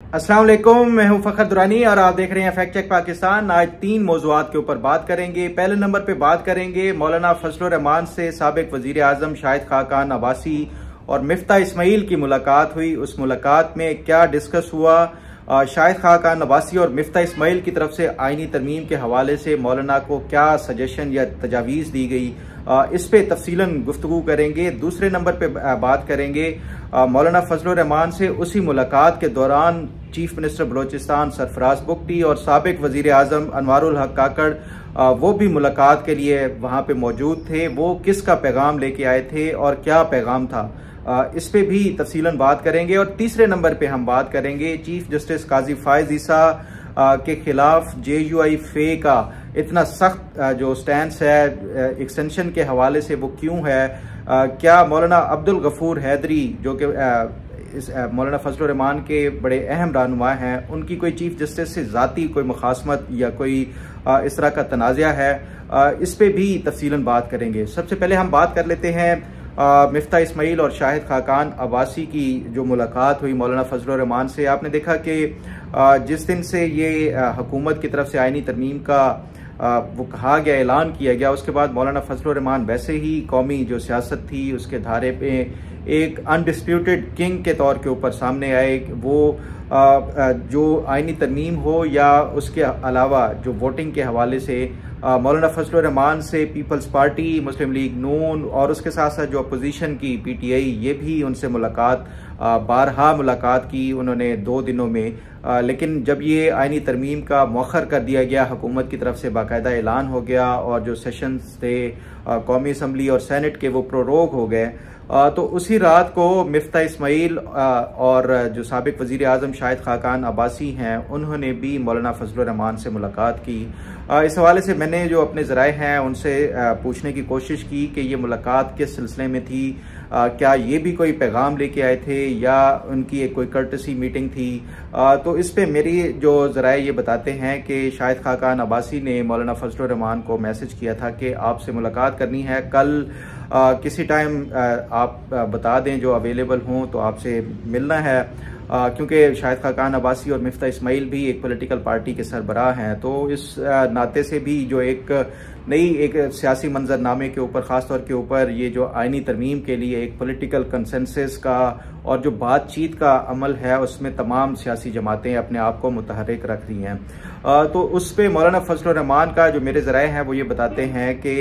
अस्सलाम वालेकुम, मैं हूं फखर दुरानी और आप देख रहे हैं फैक्ट चेक पाकिस्तान। आज 3 मौज़ूआत के ऊपर बात करेंगे। पहले नंबर पे बात करेंगे मौलाना फजलुर रहमान से साबिक वजीर आजम शाहिद खाकान अब्बासी और मिफ्ता इस्माइल की मुलाकात हुई। उस मुलाकात में क्या डिस्कस हुआ, शाहिद खाकान अब्बासी और मिफ्ता इस्माइल की तरफ से आईनी तरमीम के हवाले से मौलाना को क्या सजेशन या तजावीज़ दी गई, इस पे तफसीलन गुफ्तगू करेंगे। दूसरे नंबर पे बात करेंगे मौलाना फजलुर रहमान से उसी मुलाकात के दौरान चीफ मिनिस्टर बलोचिस्तान सरफराज बुगटी और साबिक वजीर आजम अनवारुल हक काकड़ वो भी मुलाकात के लिए वहाँ पे मौजूद थे। वो किसका पैगाम लेके आए थे और क्या पैगाम था, इस पे भी तफसीलन बात करेंगे। और तीसरे नंबर पे हम बात करेंगे चीफ जस्टिस काजी फायज ईसा के खिलाफ JUI फे का इतना सख्त जो स्टैंस है एक्सटेंशन के हवाले से वो क्यों है। क्या मौलाना अब्दुल गफूर हैदरी जो कि मौलाना फजलुर रहमान के बड़े अहम रहनुमा हैं, उनकी कोई चीफ जस्टिस से ज़ाती कोई मुखासमत या कोई इस तरह का तनाज़ा है, इस पे भी तफसीलन बात करेंगे। सबसे पहले हम बात कर लेते हैं मिफ्ता इस्माइल और शाहिद खाकान अब्बासी की जो मुलाकात हुई मौलाना फजलुर रहमान से। आपने देखा कि जिस दिन से ये हुकूमत की तरफ से आईनी तरमीम का वो कहा गया, ऐलान किया गया, उसके बाद मौलाना फजलुर रहमान वैसे ही कौमी जो सियासत थी उसके धारे पे एक अनडिस्प्यूटेड किंग के तौर के ऊपर सामने आए। वो जो आईनी तरमीम हो या उसके अलावा जो वोटिंग के हवाले से मौलाना फजलुर रहमान से पीपल्स पार्टी, मुस्लिम लीग नून और उसके साथ साथ जो अपोजिशन की PTI, ये भी उनसे मुलाकात बारहा मुलाकात की उन्होंने 2 दिनों में। लेकिन जब ये आईनी तरमीम का मौखर कर दिया गया, हुकूमत की तरफ से बाकायदा ऐलान हो गया और जो सेशंस थे कौमी असम्बली और सेनेट के वो प्रोरोग हो गए, तो उसी रात को मिफ्ता इस्माइल और जो साबिक वजीर आजम शाहिद खाकान अब्बासी हैं उन्होंने भी मौलाना फजलुर रहमान से मुलाकात की। इस हवाले से मैंने जो अपने ज़राए हैं उनसे पूछने की कोशिश की कि ये मुलाकात किस सिलसिले में थी, क्या ये भी कोई पैगाम लेके आए थे या उनकी एक कोई कर्टसी मीटिंग थी। तो इस पे मेरी जो ज़राए ये बताते हैं कि शाहिद खाकान अब्बासी ने मौलाना फजलुर रहमान को मैसेज किया था कि आपसे मुलाकात करनी है, कल किसी टाइम आप बता दें जो अवेलेबल हों तो आपसे मिलना है। क्योंकि शाहिद खाकान अब्बासी और मिफ्ता इस्माइल भी एक पॉलिटिकल पार्टी के सरबराह हैं, तो इस नाते से भी जो एक नई एक सियासी मंजरनामे के ऊपर ख़ास तौर के ऊपर ये जो आईनी तरमीम के लिए एक पॉलिटिकल कंसेंसस का और जो बातचीत का अमल है उसमें तमाम सियासी जमातें अपने आप को मुतहर्रिक रख रही हैं। तो उस पे मौलाना फजलुर रहमान का जो मेरे ज़राए हैं वो ये बताते हैं कि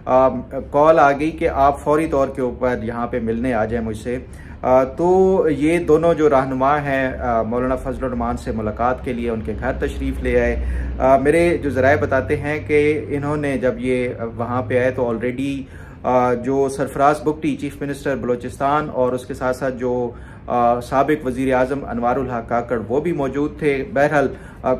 कॉल आ गई कि आप फौरी तौर के ऊपर यहाँ पे मिलने आ जाएं मुझसे। तो ये दोनों जो रहनुमा हैं मौलाना फजलुर रहमान से मुलाकात के लिए उनके घर तशरीफ़ ले आए। मेरे जो ज़राए बताते हैं कि इन्होंने जब ये वहाँ पे आए तो ऑलरेडी जो सरफराज बुगटी चीफ मिनिस्टर बलोचिस्तान और उसके साथ साथ जो साबिक वजीर आजम अनवारुल हक काकड़ वो भी मौजूद थे। बहरहाल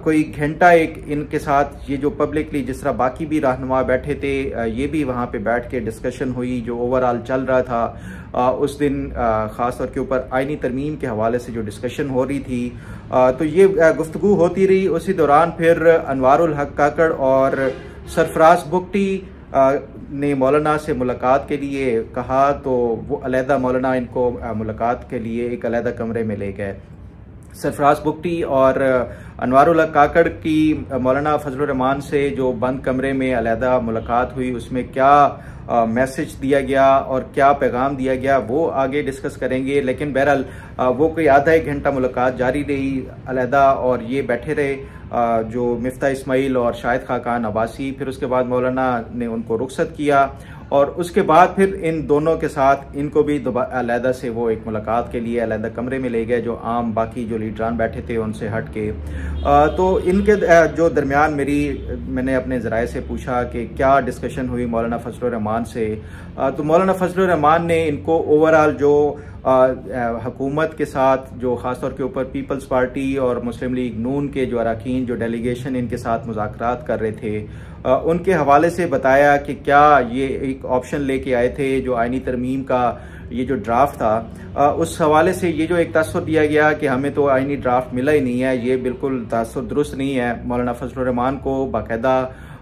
कोई घंटा एक इनके साथ ये जो पब्लिकली जिस तरह बाकी भी रहनुमा बैठे थे ये भी वहाँ पे बैठ के डिस्कशन हुई। जो ओवरऑल चल रहा था उस दिन ख़ास तौर के ऊपर आईनी तरमीम के हवाले से जो डिस्कशन हो रही थी, तो ये गुफ्तगू होती रही। उसी दौरान फिर अनवारुल हक काकड़ और सरफराज बुगटी ने मौलाना से मुलाकात के लिए कहा, तो वो अलहदा मौलाना इनको मुलाकात के लिए एक अलहदा कमरे में ले गए। सरफराज बुगटी और अनवारुल हक काकड़ की मौलाना फजलुर रहमान से जो बंद कमरे में अलहदा मुलाकात हुई उसमें क्या मैसेज दिया गया और क्या पैगाम दिया गया वो आगे डिस्कस करेंगे। लेकिन बहरहाल वो कोई आधा एक घंटा मुलाकात जारी रही अलहदा और ये बैठे रहे जो मिफ्ता इस्माइल और शाहिद खाकान अब्बासी। फिर उसके बाद मौलाना ने उनको रुखसत किया और उसके बाद फिर इन दोनों के साथ इनको भी अलहदा से वो एक मुलाकात के लिए अलहदा कमरे में ले गए जो आम बाकी जो लीडरान बैठे थे उनसे हट के। तो इनके जो दरमियान मैंने अपने ज़राए से पूछा कि क्या डिस्कशन हुई मौलाना फजलुर रहमान से, तो मौलाना फजलुर रहमान ने इनको ओवरऑल जो हुकूमत के साथ जो ख़ास तौर के ऊपर पीपल्स पार्टी और मुस्लिम लीग नून के जो अरकान जो डेलीगेशन इनके साथ मुज़ाकरात कर रहे थे उनके हवाले से बताया कि क्या ये एक ऑप्शन लेके आए थे जो आईनी तरमीम का ये जो ड्राफ्ट था, उस हवाले से ये जो एक तासुर दिया गया कि हमें तो आईनी ड्राफ्ट मिला ही नहीं है, ये बिल्कुल तासुर दुरुस्त नहीं है। मौलाना फजलुर रहमान को बाकायदा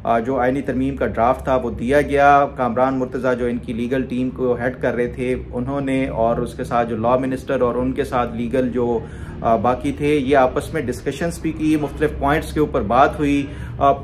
जो आईनी तरमीम का ड्राफ्ट था वो दिया गया। कामरान मुर्तज़ा जो इनकी लीगल टीम को हेड कर रहे थे उन्होंने, और उसके साथ जो लॉ मिनिस्टर और उनके साथ लीगल जो बाकी थे, ये आपस में डिस्कशंस भी की, मुख्तलिफ पॉइंट्स के ऊपर बात हुई।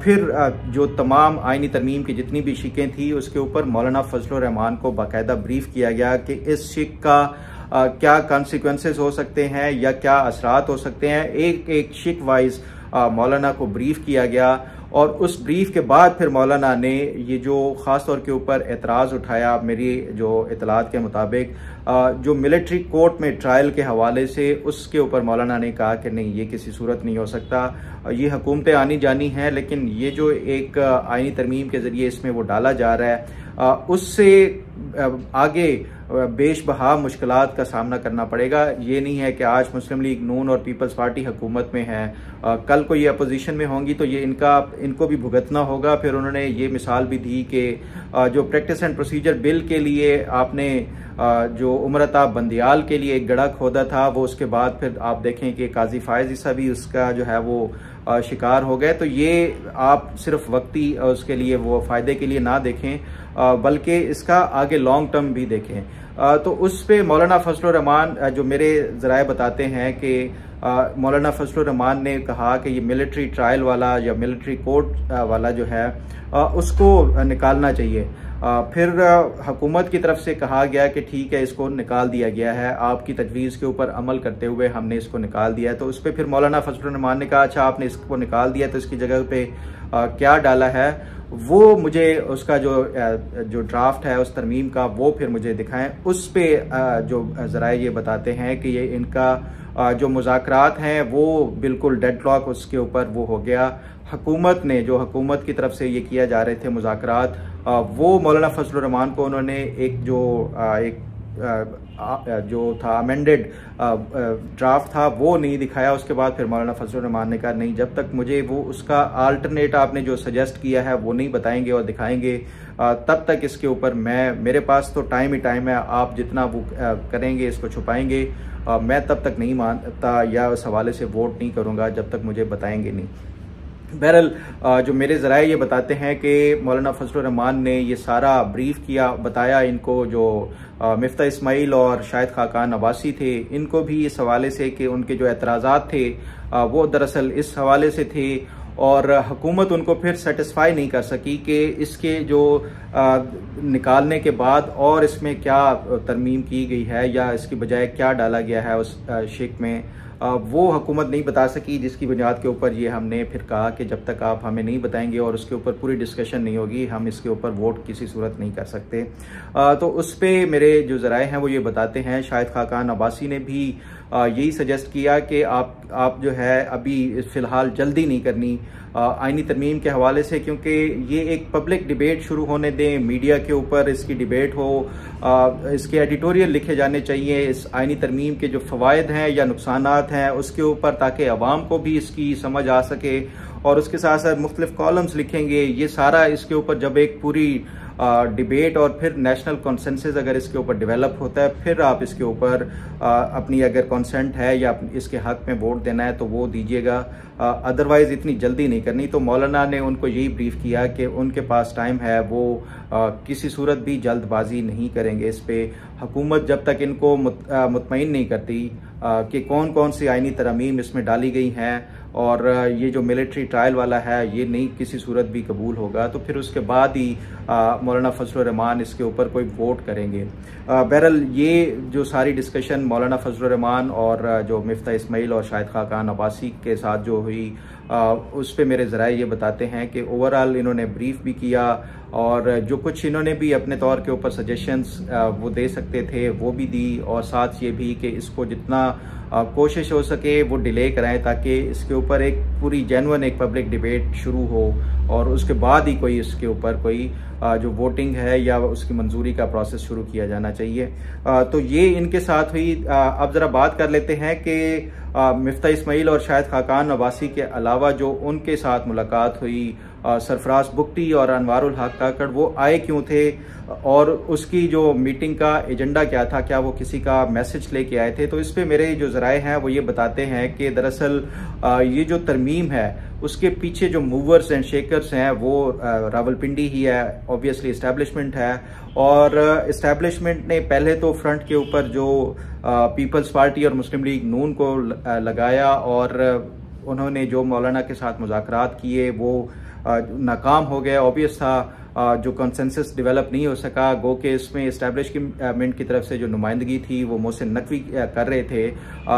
फिर जो तमाम आईनी तरमीम की जितनी भी शिकें थी उसके ऊपर मौलाना फजलुर रहमान को बाकायदा ब्रीफ किया गया कि इस शिक का क्या कॉन्सिक्वेंसेस हो सकते हैं या क्या असरात हो सकते हैं। एक एक शिक वाइज मौलाना को ब्रीफ किया गया, और उस ब्रीफ के बाद फिर मौलाना ने ये जो ख़ास तौर के ऊपर एतराज़ उठाया, मेरी जो इतलात के मुताबिक जो मिलिट्री कोर्ट में ट्रायल के हवाले से, उसके ऊपर मौलाना ने कहा कि नहीं, ये किसी सूरत नहीं हो सकता, ये हुकूमतें आनी जानी हैं, लेकिन ये जो एक आईनी तरमीम के ज़रिए इसमें वो डाला जा रहा है उससे आगे बेशबहा मुश्किलात का सामना करना पड़ेगा। ये नहीं है कि आज मुस्लिम लीग नून और पीपल्स पार्टी हुकूमत में है, कल को ये अपोजिशन में होंगी तो ये इनको भी भुगतना होगा। फिर उन्होंने ये मिसाल भी दी कि जो प्रैक्टिस एंड प्रोसीजर बिल के लिए आपने जो उमरता बंदियाल के लिए एक गड़ा खोदा था, वो उसके बाद फिर आप देखें कि काजी फायज ईसा भी उसका जो है वो शिकार हो गए। तो ये आप सिर्फ वक्ती उसके लिए वो फ़ायदे के लिए ना देखें, बल्कि इसका आगे लॉन्ग टर्म भी देखें। तो उस पे मौलाना फजलुर रहमान जो मेरे ज़राए बताते हैं कि मौलाना फजलुर रहमान ने कहा कि ये मिलिट्री ट्रायल वाला या मिलिट्री कोर्ट वाला जो है उसको निकालना चाहिए। फिर हुकूमत की तरफ से कहा गया कि ठीक है, इसको निकाल दिया गया है, आपकी तजवीज़ के ऊपर अमल करते हुए हमने इसको निकाल दिया है। तो उस पर फिर मौलाना फजलुर रहमान ने कहा अच्छा आपने इसको निकाल दिया तो इसकी जगह पे क्या डाला है, वो मुझे उसका जो ड्राफ्ट है उस तरमीम का वो फिर मुझे दिखाएं। उस पे जो ज़राए ये बताते हैं कि ये इनका जो मुज़ाकरात हैं वो बिल्कुल डेडलॉक उसके ऊपर वो हो गया। हुकूमत ने जो हुकूमत की तरफ से ये किया जा रहे थे मुज़ाकरात, वो मौलाना फजलुर रहमान को उन्होंने एक जो था अमेंडेड ड्राफ्ट था वो नहीं दिखाया। उसके बाद फिर मौलाना फजलुर रहमान ने कहा नहीं, जब तक मुझे वो उसका अल्टरनेट आपने जो सजेस्ट किया है वो नहीं बताएंगे और दिखाएंगे तब तक इसके ऊपर मेरे पास तो टाइम ही टाइम है, आप जितना वो करेंगे इसको छुपाएंगे, मैं तब तक नहीं मानता या उस हवाले से वोट नहीं करूँगा जब तक मुझे बताएंगे नहीं। बहरहाल जो मेरे ज़राए ये बताते हैं कि मौलाना फजलुर रहमान ने ये सारा ब्रीफ किया, बताया इनको, जो मिफ्ता इस्माइल और शाहिद खाकान अब्बासी थे, इनको भी इस हवाले से कि उनके जो एतराज़ात थे वो दरअसल इस हवाले से थे, और हुकूमत उनको फिर सेटिस्फाई नहीं कर सकी कि इसके जो निकालने के बाद और इसमें क्या तरमीम की गई है या इसकी बजाय क्या डाला गया है उस शिक में, वो हुकूमत नहीं बता सकी, जिसकी बुनियाद के ऊपर ये हमने फिर कहा कि जब तक आप हमें नहीं बताएंगे और उसके ऊपर पूरी डिस्कशन नहीं होगी हम इसके ऊपर वोट किसी सूरत नहीं कर सकते। तो उस पर मेरे जो ज़राए हैं वो ये बताते हैं, शाहिद खाकान अब्बासी ने भी यही सजेस्ट किया कि आप जो है अभी फ़िलहाल जल्दी नहीं करनी आईनी तरमीम के हवाले से, क्योंकि ये एक पब्लिक डिबेट शुरू होने दें, मीडिया के ऊपर इसकी डिबेट हो, इसके एडिटोरियल लिखे जाने चाहिए इस आईनी तरमीम के जो फ़वाइद हैं या नुकसानात हैं उसके ऊपर, ताकि अवाम को भी इसकी समझ आ सके, और उसके साथ साथ मुख्तलिफ कॉलम्स लिखेंगे। ये सारा इसके ऊपर जब एक पूरी डिबेट और फिर नेशनल कॉन्सेंसस अगर इसके ऊपर डेवलप होता है, फिर आप इसके ऊपर अपनी अगर कंसेंट है या इसके हक में वोट देना है तो वो दीजिएगा, अदरवाइज इतनी जल्दी नहीं करनी। तो मौलाना ने उनको यही ब्रीफ किया कि उनके पास टाइम है, वो किसी सूरत भी जल्दबाजी नहीं करेंगे इस पे। हुकूमत जब तक इनको मुतमईन नहीं करती कि कौन कौन सी आईनी तरमीम इसमें डाली गई हैं और ये जो मिलिट्री ट्रायल वाला है ये नहीं किसी सूरत भी कबूल होगा, तो फिर उसके बाद ही मौलाना फजलुर रहमान इसके ऊपर कोई वोट करेंगे। बहरहाल ये जो सारी डिस्कशन मौलाना फजलुर रहमान और जो मिफ्ता इस्माइल और शाहिद खाकान अब्बासी के साथ जो हुई उस पे मेरे ज़राए ये बताते हैं कि ओवरऑल इन्होंने ब्रीफ भी किया, और जो कुछ इन्होंने भी अपने तौर के ऊपर सजेशंस वो दे सकते थे वो भी दी, और साथ ये भी कि इसको जितना कोशिश हो सके वो डिले कराएं ताकि इसके ऊपर एक पूरी जेन्युइन एक पब्लिक डिबेट शुरू हो और उसके बाद ही कोई इसके ऊपर कोई जो वोटिंग है या उसकी मंजूरी का प्रोसेस शुरू किया जाना चाहिए। तो ये इनके साथ हुई। अब ज़रा बात कर लेते हैं कि मिफ्ता इस्माइल और शाहिद खाकान अब्बासी के अलावा जो उनके साथ मुलाकात हुई, सरफराज बुगटी और अनवारुल हक काकड़, वो आए क्यों थे और उसकी जो मीटिंग का एजेंडा क्या था, क्या वो किसी का मैसेज लेके आए थे। तो इस पे मेरे जो ज़राए हैं वो ये बताते हैं कि दरअसल ये जो तरमीम है उसके पीछे जो मूवर्स एंड शेकर्स हैं वो रावलपिंडी ही है, ऑब्वियसली इस्टेब्लिशमेंट है। और इस्टेब्लिशमेंट ने पहले तो फ्रंट के ऊपर जो पीपल्स पार्टी और मुस्लिम लीग नून को लगाया और उन्होंने जो मौलाना के साथ मुज़ाकरात किए वो नाकाम हो गए। ऑब्वियस था जो कंसेंसस डेवलप नहीं हो सका, गो के इसमें इस्टेब्लिशमेंट की तरफ से जो नुमाइंदगी थी वो मोहसिन नकवी कर रहे थे,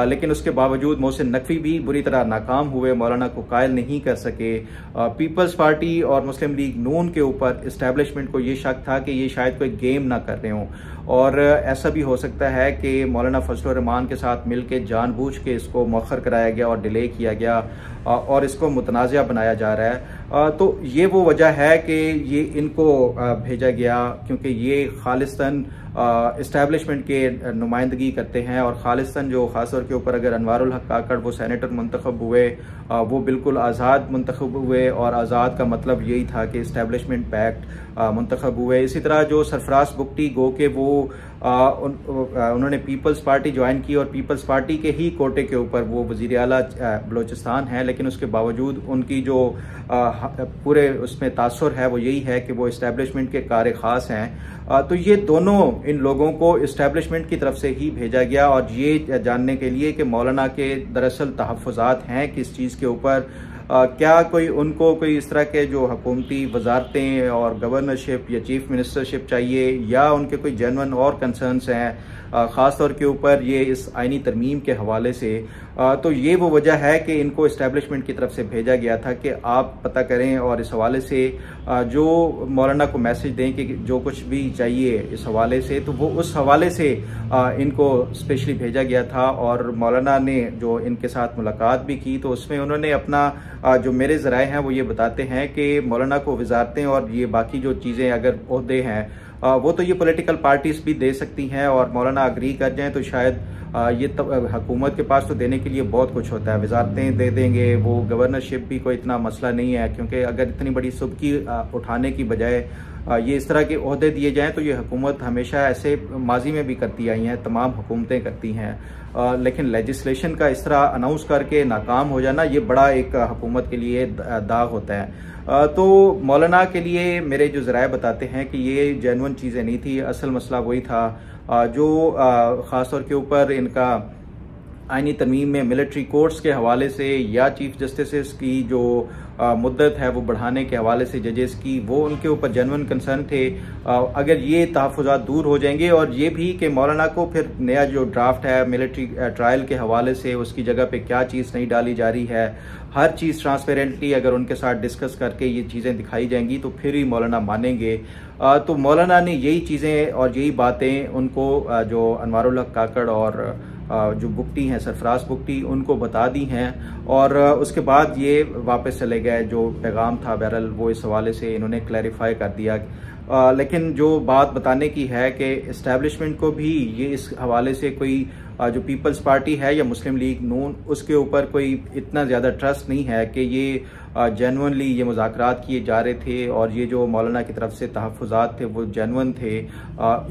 लेकिन उसके बावजूद मोहसिन नकवी भी बुरी तरह नाकाम हुए, मौलाना को कायल नहीं कर सके। पीपल्स पार्टी और मुस्लिम लीग नून के ऊपर इस्टेब्लिशमेंट को ये शक था कि ये शायद कोई गेम ना कर रहे हों और ऐसा भी हो सकता है कि मौलाना फजलुर रहमान के साथ मिलकर जानबूझ के इसको मौखर कराया गया और डिले किया गया और इसको मुतनाज़ा बनाया जा रहा है। तो ये वो वजह है कि ये इनको भेजा गया क्योंकि ये खालिस्तन इस्टेब्लिशमेंट के नुमाइंदगी करते हैं और खालिस्तन जो ख़ासतौर के ऊपर अगर अनवारुल हक काकड़ वो सेनेटर मुंतखब हुए, वो बिल्कुल आज़ाद मुंतखब हुए और आज़ाद का मतलब यही था कि इस्टेब्लिशमेंट बैक्ड मुंतखब हुए। इसी तरह जो सरफराज बुगटी गो के वो उन्होंने पीपल्स पार्टी ज्वाइन की और पीपल्स पार्टी के ही कोटे के ऊपर वो वज़ीर आला बलोचिस्तान है, लेकिन उसके बावजूद उनकी जो पूरे उसमें तासुर है वो यही है कि वो इस्टेब्लिशमेंट के कार खास हैं। तो ये दोनों इन लोगों को इस्टेब्लिशमेंट की तरफ से ही भेजा गया और ये जानने के लिए कि मौलाना के दरअसल तहफ़्फ़ुज़ात हैं किस चीज़ के ऊपर, क्या कोई उनको कोई इस तरह के जो हुकूमती वजारतें और गवर्नरशिप या चीफ मिनिस्टरशिप चाहिए या उनके कोई जेन्युइन और कंसर्न्स हैं ख़ास तौर के ऊपर ये इस आइनी तरमीम के हवाले से। तो ये वो वजह है कि इनको इस्टेब्लिशमेंट की तरफ से भेजा गया था कि आप पता करें और इस हवाले से जो मौलाना को मैसेज दें कि जो कुछ भी चाहिए इस हवाले से, तो वो उस हवाले से इनको स्पेशली भेजा गया था। और मौलाना ने जो इनके साथ मुलाकात भी की तो उसमें उन्होंने अपना जो मेरे ज़राए हैं वो ये बताते हैं कि मौलाना को वजारतें और ये बाकी जो चीज़ें अगर ओहदे हैं वो तो ये पॉलिटिकल पार्टीज भी दे सकती हैं और मौलाना अग्री कर जाएं तो शायद ये हुकूमत के पास तो देने के लिए बहुत कुछ होता है, वजारतें दे देंगे, वो गवर्नरशिप भी कोई इतना मसला नहीं है क्योंकि अगर इतनी बड़ी सुबकी उठाने की बजाय ये इस तरह के ओहदे दिए जाएं तो ये हुकूमत हमेशा ऐसे माजी में भी करती आई हैं, तमाम हुकूमतें करती हैं। लेकिन लेजिस्लेशन का इस तरह अनाउंस करके नाकाम हो जाना ये बड़ा एक हुकूमत के लिए दाग होता है। तो मौलाना के लिए मेरे जो ज़राए बताते हैं कि ये जेन्युइन चीज़ें नहीं थी, असल मसला वही था जो ख़ास तौर के ऊपर इनका आइनी तरमीम में मिलिट्री कोर्ट्स के हवाले से या चीफ जस्टिस की जो मुद्दत है वो बढ़ाने के हवाले से जजेस की, वो उनके ऊपर जेन्युइन कंसर्न थे। अगर ये तहफ़्फ़ुज़ात दूर हो जाएंगे और ये भी कि मौलाना को फिर नया जो ड्राफ्ट है मिलिट्री ट्रायल के हवाले से उसकी जगह पे क्या चीज़ नहीं डाली जा रही है, हर चीज़ ट्रांसपेरेंटली अगर उनके साथ डिस्कस करके ये चीज़ें दिखाई जाएंगी तो फिर ही मौलाना मानेंगे। तो मौलाना ने यही चीज़ें और यही बातें उनको जो अनवारुल हक काकड़ और जो बुगटी हैं सरफराज बुगटी उनको बता दी हैं और उसके बाद ये वापस चले गए। जो पैगाम था बहरहाल वो इस हवाले से इन्होंने क्लैरिफाई कर दिया। लेकिन जो बात बताने की है कि इस्टेब्लिशमेंट को भी ये इस हवाले से कोई जो पीपल्स पार्टी है या मुस्लिम लीग नून उसके ऊपर कोई इतना ज़्यादा ट्रस्ट नहीं है कि ये जेन्युइनली ये मुज़ाकरात किए जा रहे थे और ये जो मौलाना की तरफ से तहफ़्फ़ुज़ात थे वो जेन्युइन थे।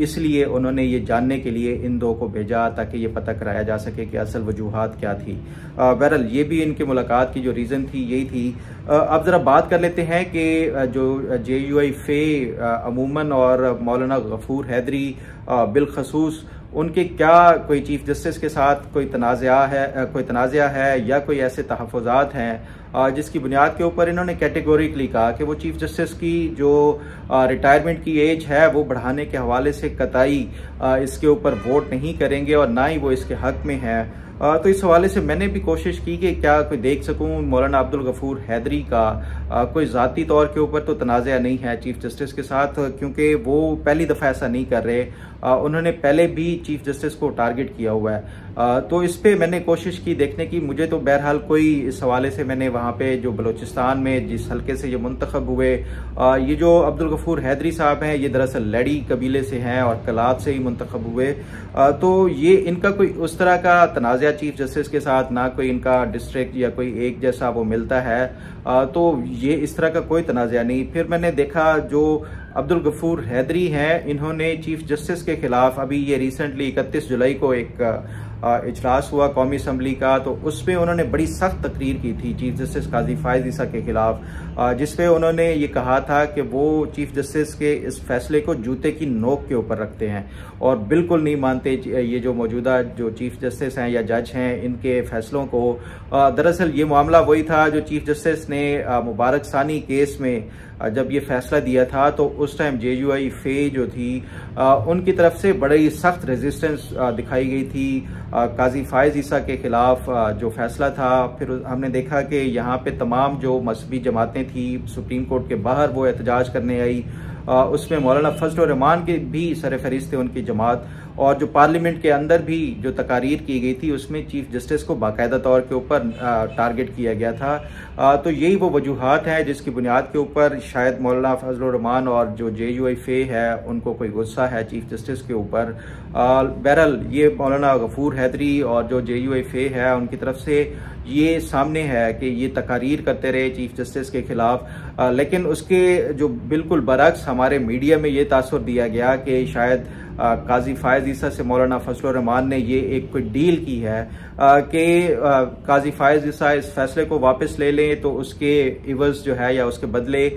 इसलिए उन्होंने ये जानने के लिए इन दो को भेजा ताकि ये पता कराया जा सके कि असल वजूहात क्या थी। बहरहाल ये भी इनकी मुलाकात की जो रीज़न थी यही थी। अब ज़रा बात कर लेते हैं कि जो JUI फे अमूमन और मौलाना गफूर हैदरी बिलखसूस उनके क्या कोई चीफ जस्टिस के साथ कोई तनाज़ा है या कोई ऐसे तहफ़्फ़ुज़ात हैं जिसकी बुनियाद के ऊपर इन्होंने कैटेगोरिकली कहा कि वो चीफ जस्टिस की जो रिटायरमेंट की एज है वो बढ़ाने के हवाले से कतई इसके ऊपर वोट नहीं करेंगे और ना ही वो इसके हक में है। तो इस हवाले से मैंने भी कोशिश की कि क्या कोई देख सकूं मौलाना अब्दुल गफूर हैदरी का कोई ज़ाती तौर के ऊपर तो तनाज़ा नहीं है चीफ जस्टिस के साथ, क्योंकि वो पहली दफ़ा ऐसा नहीं कर रहे उन्होंने पहले भी चीफ जस्टिस को टारगेट किया हुआ है। तो इस पे मैंने कोशिश की देखने की, मुझे तो बहरहाल कोई इस हवाले से मैंने वहाँ पे जो बलूचिस्तान में जिस हल्के से ये मुंतखब हुए, ये जो अब्दुल गफूर हैदरी साहब हैं, ये दरअसल लड़ी कबीले से हैं और कलाब से ही मुंतखब हुए। तो ये इनका कोई उस तरह का तनाज़ा चीफ जस्टिस के साथ ना कोई इनका डिस्ट्रिक्ट या कोई एक जैसा वो मिलता है, तो ये इस तरह का कोई तनाज़ा नहीं। फिर मैंने देखा जो अब्दुल गफूर हैदरी हैं, इन्होंने चीफ जस्टिस के खिलाफ अभी ये रिसेंटली 31 जुलाई को एक इजलास हुआ कौमी असम्बली का, तो उसमें उन्होंने बड़ी सख्त तकरीर की थी चीफ जस्टिस काजी फायज ईसा के खिलाफ, जिसपे उन्होंने ये कहा था कि वो चीफ जस्टिस के इस फैसले को जूते की नोक के ऊपर रखते हैं और बिल्कुल नहीं मानते ये जो मौजूदा जो चीफ जस्टिस हैं या जज हैं इनके फैसलों को। दरअसल ये मामला वही था जो चीफ जस्टिस ने मुबारक सानी केस में जब ये फैसला दिया था, तो उस टाइम JUI फे जो थी उनकी तरफ से बड़ी सख्त रेजिस्टेंस दिखाई गई थी काजी फायज ईसा के खिलाफ जो फैसला था। फिर हमने देखा कि यहाँ पे तमाम जो मजहबी जमातें थी सुप्रीम कोर्ट के बाहर वो एहतजाज करने आई, उसमें मौलाना फजल रहमान के भी सरफहरिस्त थे उनकी जमात, और जो पार्लियामेंट के अंदर भी जो तकारीर की गई थी उसमें चीफ जस्टिस को बाकायदा तौर के ऊपर टारगेट किया गया था। तो यही वो वजूहात हैं जिसकी बुनियाद के ऊपर शायद मौलाना फजल रहमान और जो JUI फे है उनको कोई गुस्सा है चीफ जस्टिस के ऊपर। बहरहाल ये मौलाना गफूर हैदरी और जो JUI फे है उनकी तरफ से ये सामने है कि ये तकारीर करते रहे चीफ जस्टिस के खिलाफ, लेकिन उसके जो बिल्कुल बरक्स हमारे मीडिया में ये तासुर दिया गया कि शायद काजी फायज ईसा से मौलाना फजल रहमान ने ये एक कोई डील की है कि काजी फायज ईसा इस फैसले को वापस ले लें तो उसके इवज जो है या उसके बदले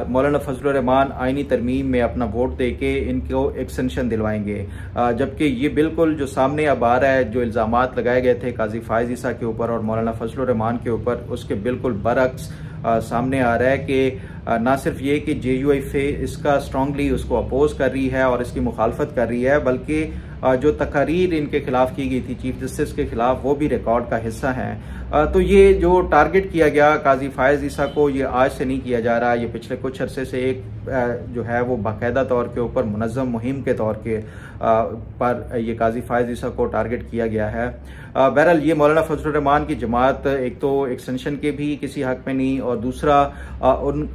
मौलाना फजल रहमान आईनी तरमीम में अपना वोट दे के इनको एक्सटेंशन दिलवाएंगे। जबकि ये बिल्कुल जो सामने अब आ रहा है, जो इल्ज़ामात लगाए गए थे काजी फायज ईसा के ऊपर और मौलाना फजल रहमान के ऊपर, उसके बिल्कुल बरक्स सामने आ रहा है कि ना सिर्फ ये कि JUI फे इसका स्ट्रांगली उसको अपोज कर रही है और इसकी मुखालफत कर रही है, बल्कि जो तकारीर इनके खिलाफ की गई थी चीफ जस्टिस के खिलाफ वो भी रिकॉर्ड का हिस्सा है। तो ये जो टारगेट किया गया काजी फायज ईसा को, ये आज से नहीं किया जा रहा, ये पिछले कुछ अरसे से एक जो है वो बाकायदा तौर के ऊपर मुनज़्ज़म मुहिम के तौर के पर ये काजी फायज ईसा को टारगेट किया गया है। बहरहाल ये मौलाना फजल रहमान की जमात एक तो एक्सटेंशन के भी किसी हक में नहीं, और दूसरा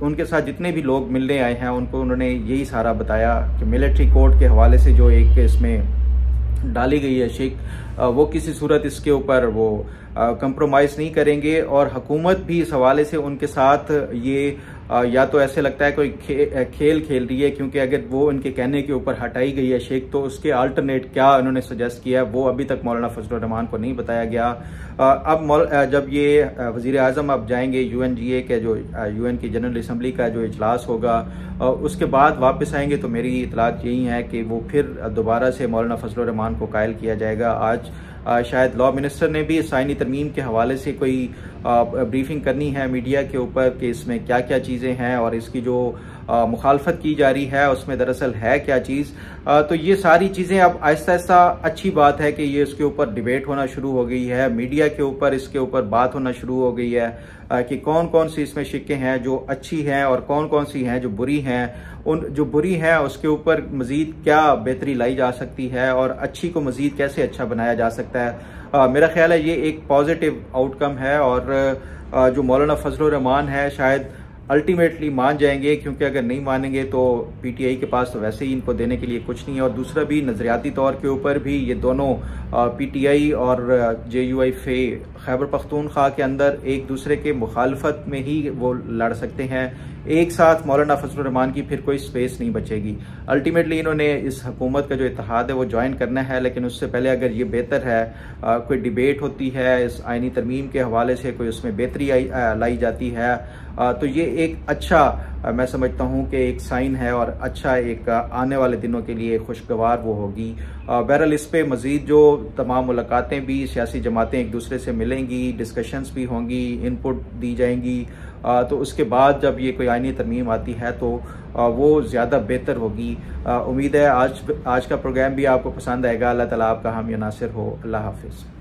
उनके साथ जितने भी लोग मिलने आए हैं उनको उन्होंने यही सारा बताया कि मिलिट्री कोर्ट के हवाले से जो एक इसमें डाली गई है शिक, वो किसी सूरत इसके ऊपर वो कंप्रोमाइज़ नहीं करेंगे, और हुकूमत भी इस हवाले से उनके साथ ये या तो ऐसे लगता है कोई खेल खेल रही है, क्योंकि अगर वो इनके कहने के ऊपर हटाई गई है शेख तो उसके अल्टरनेट क्या उन्होंने सजेस्ट किया है वो अभी तक मौलाना फजल रहमान को नहीं बताया गया। अब जब ये वज़ीर आज़म अब जाएंगे UNGA के जो UN की जनरल असम्बली का जो इजलास होगा, उसके बाद वापस आएंगे, तो मेरी इतलात यही है कि वो फिर दोबारा से मौलाना फजल रहमान को कायल किया जाएगा। आज शायद लॉ मिनिस्टर ने भी आईनी तरमीम के हवाले से कोई ब्रीफिंग करनी है मीडिया के ऊपर कि इसमें क्या क्या चीज़ें हैं और इसकी जो मुखालफत की जा रही है उसमें दरअसल है क्या चीज़। तो ये सारी चीज़ें अब आहिस्ता आहिस्ता अच्छी बात है कि ये इसके ऊपर डिबेट होना शुरू हो गई है, मीडिया के ऊपर इसके ऊपर बात होना शुरू हो गई है कि कौन कौन सी इसमें शिक्कें हैं जो अच्छी हैं और कौन कौन सी हैं जो बुरी हैं। उन जो बुरी हैं उसके ऊपर मज़ीद क्या बेहतरी लाई जा सकती है और अच्छी को मज़ीद कैसे अच्छा बनाया जा सकता है। मेरा ख्याल है ये एक पॉजिटिव आउटकम है, और जो मौलाना फजल रहमान है शायद अल्टीमेटली मान जाएंगे, क्योंकि अगर नहीं मानेंगे तो PTI के पास तो वैसे ही इनको देने के लिए कुछ नहीं है, और दूसरा भी नज़रियाती तौर के ऊपर भी ये दोनों PTI और JUI फे खैबर पख्तूनख्वा के अंदर एक दूसरे के मुखालफत में ही वो लड़ सकते हैं। एक साथ मौलाना फजल रहमान की फिर कोई स्पेस नहीं बचेगी। अल्टीमेटली इन्होंने इस हुकूमत का जो इत्तेहाद है वो ज्वाइन करना है, लेकिन उससे पहले अगर ये बेहतर है कोई डिबेट होती है इस आईनी तरमीम के हवाले से, कोई उसमें बेहतरी लाई जाती है, तो ये एक अच्छा मैं समझता हूँ कि एक साइन है और अच्छा एक आने वाले दिनों के लिए खुशगवार वो होगी। बहरहाल इस पे मज़ीद जो तमाम मुलाकातें भी सियासी जमातें एक दूसरे से मिलेंगी, डिस्कशंस भी होंगी, इनपुट दी जाएंगी, तो उसके बाद जब ये कोई आईनी तरमीम आती है तो वो ज़्यादा बेहतर होगी। उम्मीद है आज का प्रोग्राम भी आपको पसंद आएगा। अल्लाह ताला आपका हामी नासिर हो। अल्लाह हाफिज़।